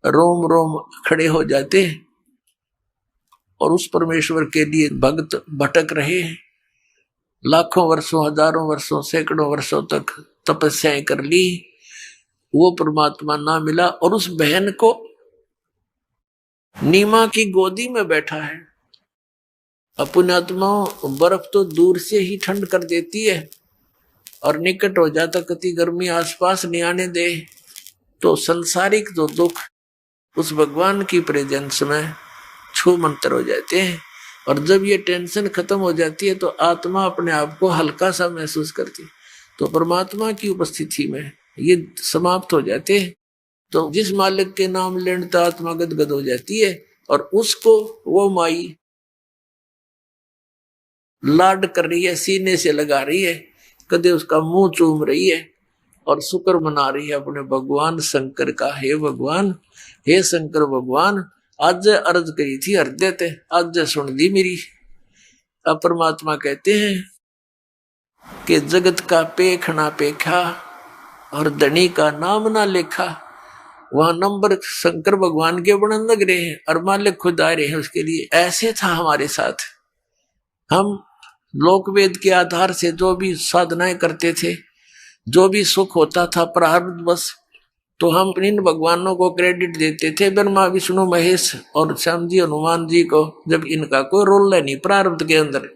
रोम रोम खड़े हो जाते हैं और उस परमेश्वर के लिए भक्त भटक रहे हैं। लाखों वर्षों, हजारों वर्षों, सैकड़ों वर्षों तक तपस्याएं कर ली, वो परमात्मा ना मिला। और उस बहन को नीमा की गोदी में बैठा है। अपनात्मा बर्फ तो दूर से ही ठंड कर देती है और निकट हो जाता कति गर्मी आसपास नहीं आने दे। तो संसारिक जो दुख उस भगवान की प्रेजेंस में छू मंतर हो जाते हैं। और जब ये टेंशन खत्म हो जाती है तो आत्मा अपने आप को हल्का सा महसूस करती है। तो परमात्मा की उपस्थिति में ये समाप्त हो जाते हैं। तो जिस मालिक के नाम लेने आत्मा गदगद हो जाती है और उसको वो माई लाड कर रही है, सीने से लगा रही है, कदे उसका मुंह चूम रही है और शुक्र मना रही है अपने भगवान शंकर का। हे भगवान, हे शंकर भगवान, आज अर्ज करी थी हृदय ते, आज सुन दी मेरी। अब परमात्मा कहते हैं कि जगत का पेख ना पेखा और धनी का नाम ना लेखा। वहां नंबर शंकर भगवान के बड़न लग रहे हैं और मालिक खुद आ रहे हैं उसके लिए। ऐसे था हमारे साथ। हम लोकवेद के आधार से जो भी साधनाएं करते थे, जो भी सुख होता था प्रारब्ध बस, तो हम इन भगवानों को क्रेडिट देते थे, ब्रह्मा विष्णु महेश और श्याम जी हनुमान जी को, जब इनका कोई रोल नहीं प्रारब्ध के अंदर।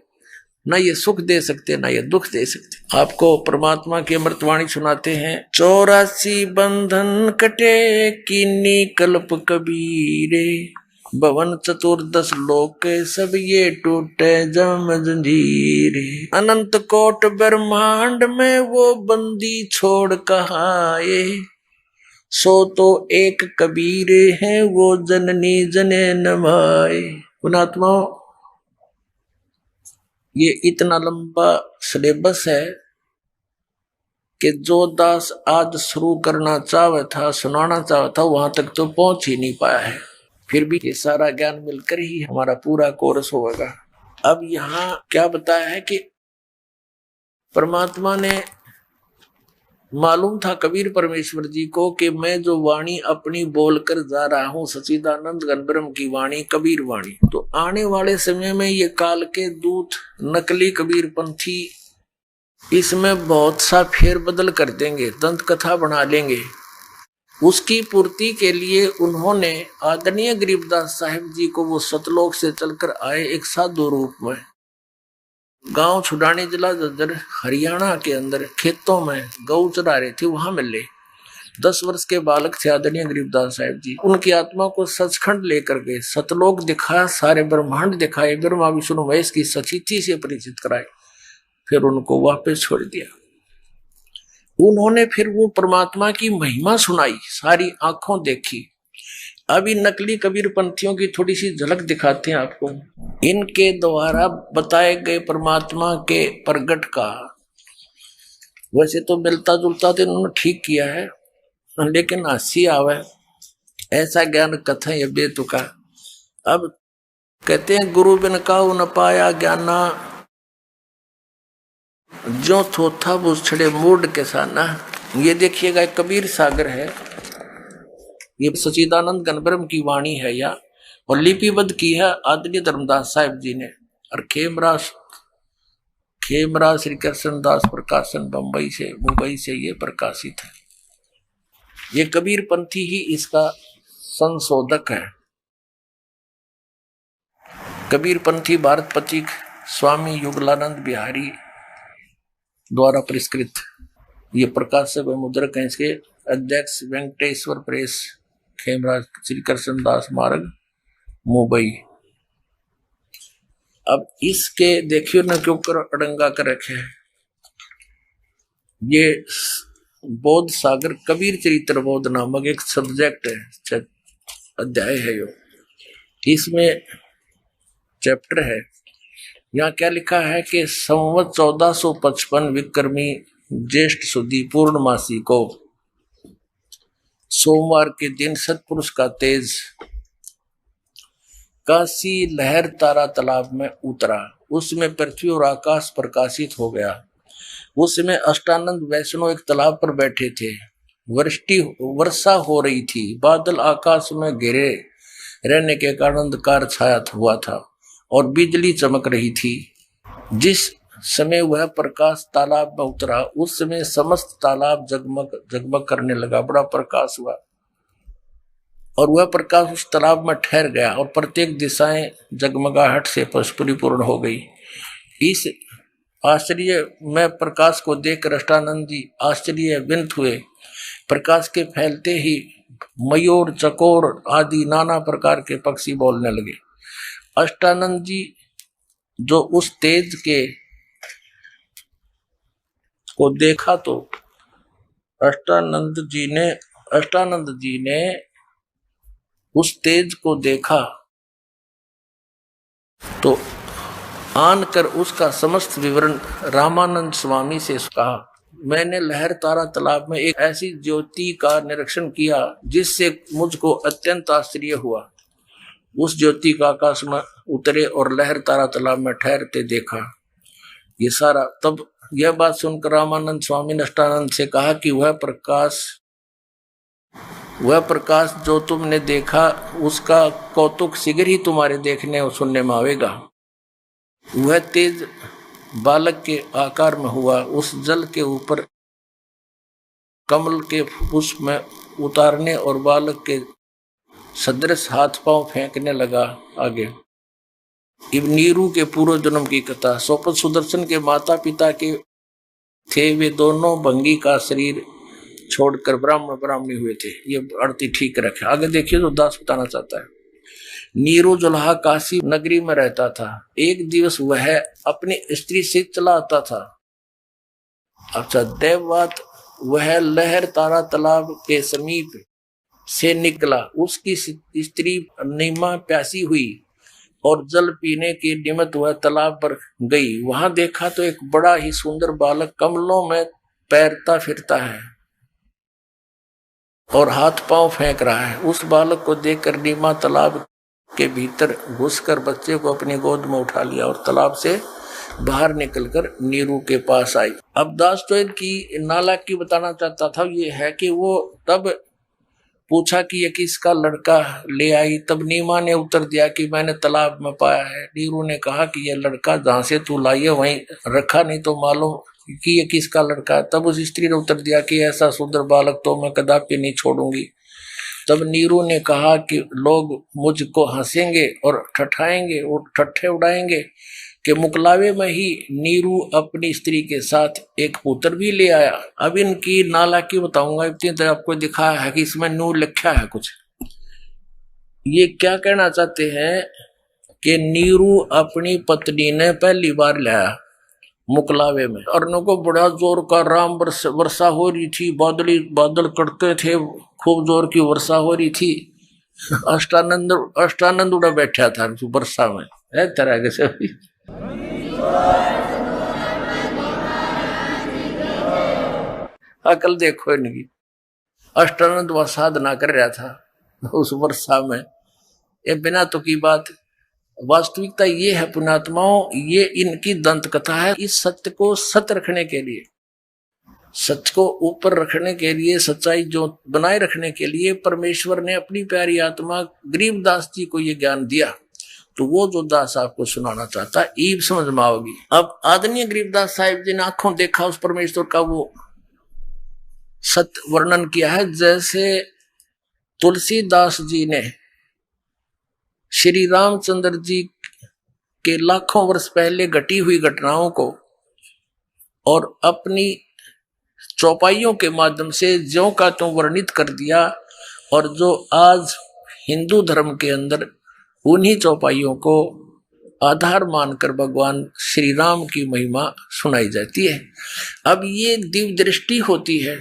ना ये सुख दे सकते ना ये दुख दे सकते। आपको परमात्मा की अमृतवाणी सुनाते हैं। 84 बंधन कटे कीनी कल्प कबीरे, भवन चतुर्दश लोक सब ये टूटे जम जंजीरे। अनंत कोट ब्रह्मांड में वो बंदी छोड़ कहाए, सो तो एक कबीरे हैं वो जननी जने नमाए। पुणात्मा, ये इतना लंबा सिलेबस है कि जो दास आज शुरू करना चाहे था, सुनाना चाहे था, वहां तक तो पहुंच ही नहीं पाया है। फिर भी ये सारा ज्ञान मिलकर ही हमारा पूरा कोर्स होगा। अब यहाँ क्या बताया है कि परमात्मा ने मालूम था कबीर परमेश्वर जी को कि मैं जो वाणी अपनी बोलकर जा रहा हूं सच्चिदानंद घन ब्रह्म की वाणी, कबीर वाणी, तो आने वाले समय में ये काल के दूत नकली कबीर पंथी इसमें बहुत सा फेर बदल कर देंगे, दंत कथा बना लेंगे। उसकी पूर्ति के लिए उन्होंने आदरणीय गरीबदास साहिब जी को वो सतलोक से चलकर आए एक साधु रूप में, गांव छुड़ाने जिला जज्जर हरियाणा के अंदर खेतों में गौ चरा रहे थे, वहां मिले। 10 वर्ष के बालक थे आदरणीय गरीबदास साहिब जी। उनकी आत्मा को सचखंड लेकर गए, सतलोक दिखाया, सारे ब्रह्मांड दिखाए, ब्रह्मा विष्णु महेश की सचिति से परिचित कराए, फिर उनको वापस छोड़ दिया। उन्होंने फिर वो परमात्मा की महिमा सुनाई, सारी आंखों देखी। अभी नकली कबीर पंथियों की थोड़ी सी झलक दिखाते हैं आपको। इनके द्वारा बताए गए परमात्मा के प्रगट का वैसे तो मिलता जुलता तो इन्होंने ठीक किया है, लेकिन हंसी आवे ऐसा ज्ञान कथा ये बेतुका। अब कहते हैं गुरु बिन काहू न पाया ज्ञाना, जो थोथा वो छड़े मूड के साना। ये देखिएगा एक कबीर सागर है, ये सचिदानंद गणब्रह्म की वाणी है या, और लिपिबद्ध की है आदरणीय धर्मदास साहिब जी ने, और खेमराज श्री कृष्ण दास प्रकाशन मुंबई से ये प्रकाशित है। ये कबीर पंथी ही इसका संशोधक है। कबीर पंथी भारत पथिक स्वामी युगलानंद बिहारी द्वारा परिष्कृत ये प्रकाशक व मुद्रक हैं। इसके अध्यक्ष वेंकटेश्वर प्रेस, खेमराज श्री कृष्ण दास मार्ग, मुंबई। अब इसके देखियो ना के ऊपर अड़ंगा कर रखे है, ये बोध सागर कबीर चरित्र बोध नामक एक सब्जेक्ट है, अध्याय है यो, इसमें चैप्टर है। यहाँ क्या लिखा है कि संवत 1455 विक्रमी ज्येष्ठ सुदी पूर्णमासी को सोमवार के दिन सतपुरुष का तेज काशी लहर तारा तालाब में उतरा। उसमें पृथ्वी और आकाश प्रकाशित हो गया। उसमें अष्टानंद वैष्णव एक तालाब पर बैठे थे। वर्षा हो रही थी। बादल आकाश में घिरे रहने के कारण अंधकार छाया हुआ था और बिजली चमक रही थी। जिस समय वह प्रकाश तालाब में उतरा उस समय समस्त तालाब जगमग जगमग करने लगा, बड़ा प्रकाश हुआ और वह प्रकाश उस तालाब में ठहर गया और प्रत्येक दिशाएं जगमगाहट से परिपूर्ण हो गई। इस आश्चर्य में प्रकाश को देखकर अष्टानंद जी आश्चर्यचकित हुए। प्रकाश के फैलते ही मयूर, चकोर आदि नाना प्रकार के पक्षी बोलने लगे। अष्टानंद जी जो उस तेज के को देखा तो अष्टानंद जी ने उस तेज को देखा तो आन कर उसका समस्त विवरण रामानंद स्वामी से कहा। मैंने लहर तारा तालाब में एक ऐसी ज्योति का निरीक्षण किया जिससे मुझको अत्यंत आश्चर्य हुआ। उस ज्योति का आकाश में उतरे और लहर तारा तालाब में ठहरते देखा। ये सारा तब यह बात सुनकर रामानंद स्वामी ने अष्टानंद से कहा कि वह प्रकाश जो तुमने देखा उसका कौतुक शीघ्र ही तुम्हारे देखने और सुनने में आवेगा। वह तेज बालक के आकार में हुआ। उस जल के ऊपर कमल के पुष्प में उतारने और बालक के सदृश हाथ पांव फेंकने लगा। आगे नीरू के पूर्व जन्म की कथा। सोपत सुदर्शन के माता पिता के थे। वे दोनों भंगी का शरीर छोड़कर ब्राह्मणी हुए थे। ये अर्थी ठीक रखे। आगे देखिए तो दास बताना चाहता है। नीरू जुल्हा काशी नगरी में रहता था। एक दिवस वह अपनी स्त्री से चला आता था। अच्छा देववात वह लहर तारा तालाब के समीप से निकला। उसकी स्त्री नीमा प्यासी हुई और जल पीने के निमित्त वह तालाब पर गई। वहां देखा तो एक बड़ा ही सुंदर बालक कमलों में तैरता फिरता है और हाथ पांव फेंक रहा है। उस बालक को देखकर नीमा तालाब के भीतर घुसकर बच्चे को अपनी गोद में उठा लिया और तालाब से बाहर निकलकर नीरू के पास आई। अब दास्तोयद की नाला की बताना चाहता था ये है कि वो तब पूछा कि ये किसका लड़का ले आई। तब नीमा ने उत्तर दिया कि मैंने तालाब में पाया है। नीरू ने कहा कि ये लड़का जहां से तू लाई है वहीं रखा, नहीं तो मालूम कि ये किसका लड़का है। तब उस स्त्री ने उत्तर दिया कि ऐसा सुंदर बालक तो मैं कदापि नहीं छोड़ूंगी। तब नीरू ने कहा कि लोग मुझको हंसेंगे और ठठाएंगे और ठट्ठे उड़ाएंगे कि मुकलावे में ही नीरू अपनी स्त्री के साथ एक पुत्र भी ले आया। अब इनकी नाला की बताऊंगा। इतनी देर आपको दिखाया है कि इसमें नू लिखा है कुछ। ये क्या कहना चाहते हैं कि नीरू अपनी पत्नी ने पहली बार लाया मुकलावे में। अर्णों को बड़ा जोर का राम वर्षा हो रही थी, बादल कटते थे, खूब जोर की वर्षा हो रही थी। अष्टानंद उड़ा बैठा था वर्षा में, है तरह के से। अकल देखो इनकी। अष्टानंद वह साधना कर रहा था उस वर्षा में। ये बिना तो की बात। वास्तविकता ये है पुण्यात्माओं, ये इनकी दंत कथा है। इस सत्य को सत्य रखने के लिए, सत्य को ऊपर रखने के लिए, सच्चाई जो बनाए रखने के लिए परमेश्वर ने अपनी प्यारी आत्मा गरीबदास जी को ये ज्ञान दिया। तो वो जो दास आपको सुनाना चाहता है, ईब समझ में आओगी। अब आदरणीय गरीबदास साहिब जी ने आंखों देखा उस परमेश्वर का वो सत्य वर्णन किया है। जैसे तुलसीदास जी ने श्री रामचंद्र जी के लाखों वर्ष पहले घटी हुई घटनाओं को और अपनी चौपाइयों के माध्यम से ज्यों का त्यों वर्णित कर दिया, और जो आज हिंदू धर्म के अंदर उन्हीं चौपाइयों को आधार मानकर भगवान श्री राम की महिमा सुनाई जाती है। अब ये दिव्य दृष्टि होती है।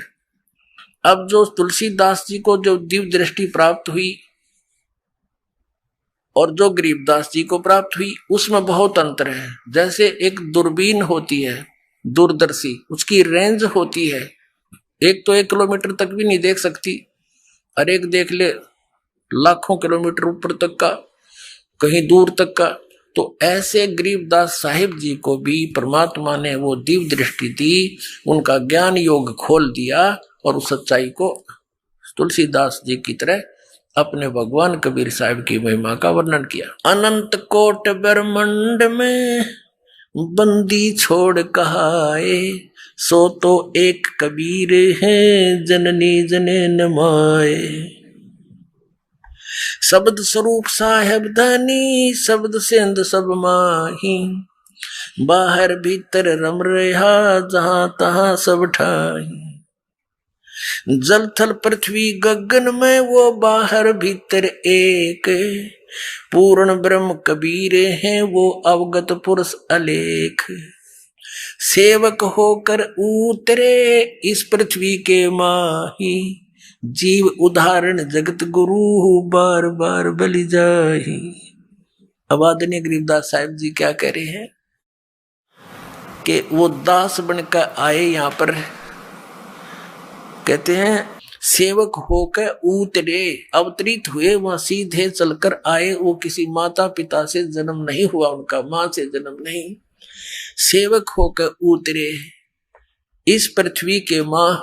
अब जो तुलसीदास जी को जो दिव्य दृष्टि प्राप्त हुई और जो गरीबदास जी को प्राप्त हुई, उसमें बहुत अंतर है। जैसे एक दूरबीन होती है दूरदर्शी, उसकी रेंज होती है, एक तो 1 किलोमीटर तक भी नहीं देख सकती, और एक देख ले लाखों किलोमीटर ऊपर तक का, कहीं दूर तक का। तो ऐसे गरीबदास साहिब जी को भी परमात्मा ने वो दिव्य दृष्टि दी, उनका ज्ञान योग खोल दिया, और उस सच्चाई को तुलसीदास जी की तरह अपने भगवान कबीर साहिब की महिमा का वर्णन किया। अनंत कोट ब्रह्मांड में बंदी छोड़ कहाए, सो तो एक कबीर है जननी जने नमाए। शब्द स्वरूप साहेब धनी, शब्द सेंध सब माही, बाहर भीतर रम रहा जहां तहां सब ठाही। जल थल पृथ्वी गगन में वो बाहर भीतर एक, पूर्ण ब्रह्म कबीर हैं वो अवगत पुरुष अलेख। सेवक होकर उतरे इस पृथ्वी के माही, जीव उदाहरण जगत गुरु बार बार बलि जाही। अब आदरणीय गरीबदास साहिब जी क्या कह रहे हैं कि वो दास बनकर आए यहाँ पर, कहते हैं सेवक होकर उतरे, अवतरित हुए, वहां सीधे चलकर आए। वो किसी माता पिता से जन्म नहीं हुआ, उनका मां से जन्म नहीं, सेवक होकर उतरे इस पृथ्वी के मां।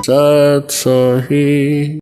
सत सोही।